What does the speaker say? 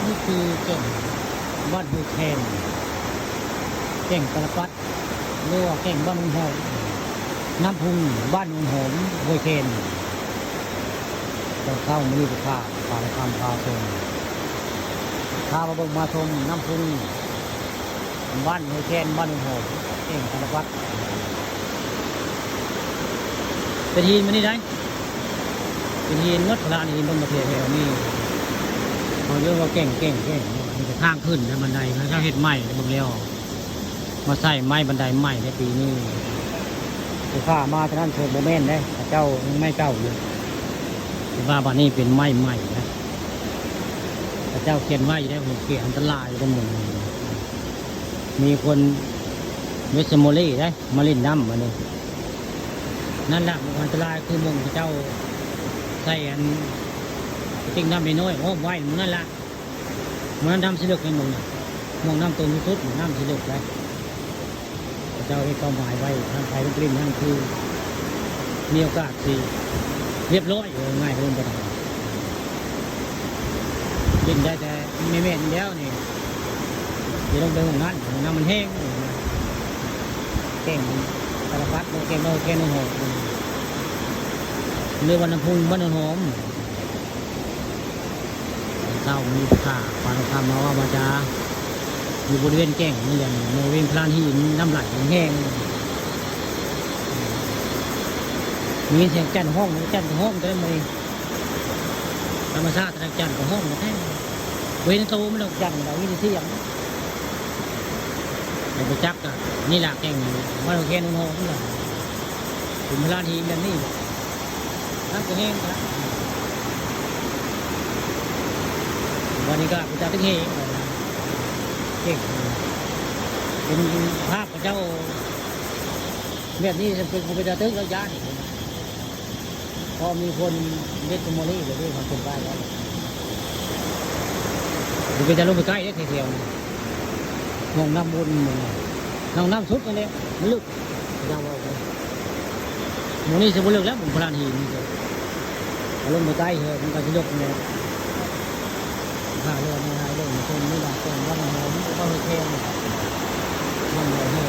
นี่คือแก่งบ้านห้วยแคนแก่งตะปัดหรือว่าแก่งบ้านนุ่งหอมน้ำพุงบ้านนุ่งหอมห้วยแคนเราเข้ามานี่ก็พาไปทำพาชมพามาเบิ่งมาชมน้ำพุงบ้านห้วยแคนบ้านนุ่งหอมแก่งตะปัดเป็นหินมันนี่ได้เป็นหินงดพลานหินบนประเทศแถวนี้เขาเรียกว่าแก่งมันจะข้างขึ้นนะบันไดนะถ้าเห็ดใหม่บางเลี้ยวมาใส่ไม้บันไดใหม่ในปีนี้ผู้ข้ามาทางนั้นเชิญโมเมนต์ได้เจ้ายังไม่เก่าอยู่ว่าบ้านนี้เป็นไม้ใหม่นะเจ้าเขียนไว้ได้ผมเขียนอันตรายก็มึงมีคนเวสโมลี่ได้มาเล่นน้ำมาเนี่ยนั่นแหละอันตรายคือมึงเจ้าใส่อันจริงน้ำน้อยโอ้ไว้มันนั่นแหละมันน้ำสิลึกในมึงมองน้ำตัวนี้สุดน้ำสิลึกได้เจ้าได้เป้าหมายไว้ทางไทยต้องกลิ่นนั่นคือมีโอกาสสิเรียบร้อยง่ายเพิ่มไปหน่อยกินได้แต่ไม่เม็ดแล้วนี่เดี๋ยวลงไปของนั้นน้ำมันแห้งเก่งสารพัดเก่งโน่เก่งโน่หอมเรือวันน้ำพุงบ้านหอมเศร้ามีข่าปานคำมาว่ามาจะอยู่บริเวณแก่งนี่อย่างบริเวณพลานหินน้ำไหลแห้งมีเสียงจันห้องได้ไหมธรรมชาติทางจันกับห้องแห้งเว้นโตไม่ต้องจันเราวิธีเสียงเดี๋ยวไปจับกันนี่แหละแก่งบ้านเราแค่นนโฮนี่แหละถึงพลานหินแบบนี้น้ำจะแห้งครับวันนี้ก็พระเจ้าตึกเฮงเก่งเป็นภาพพระเจ้าแบบนี้เป็นพระเจ้าตึกแล้วย้ายพอมีคนเด็ดโมลี่เลยที่เขาคนใกล้แล้วหรือพระเจ้าลงไปใกล้ได้เทียวมองน้ำบนน้ำสุดกันเลยมันลึกพระเจ้าว่าโมนี่จะบลึกแล้วผมพลานหินลงไปใกล้เหอะมันก็จะยกเนี่ยหาเรื่องคนนี่แหละคนว่ามันหอมก็ไม่เท่มันเลยเท่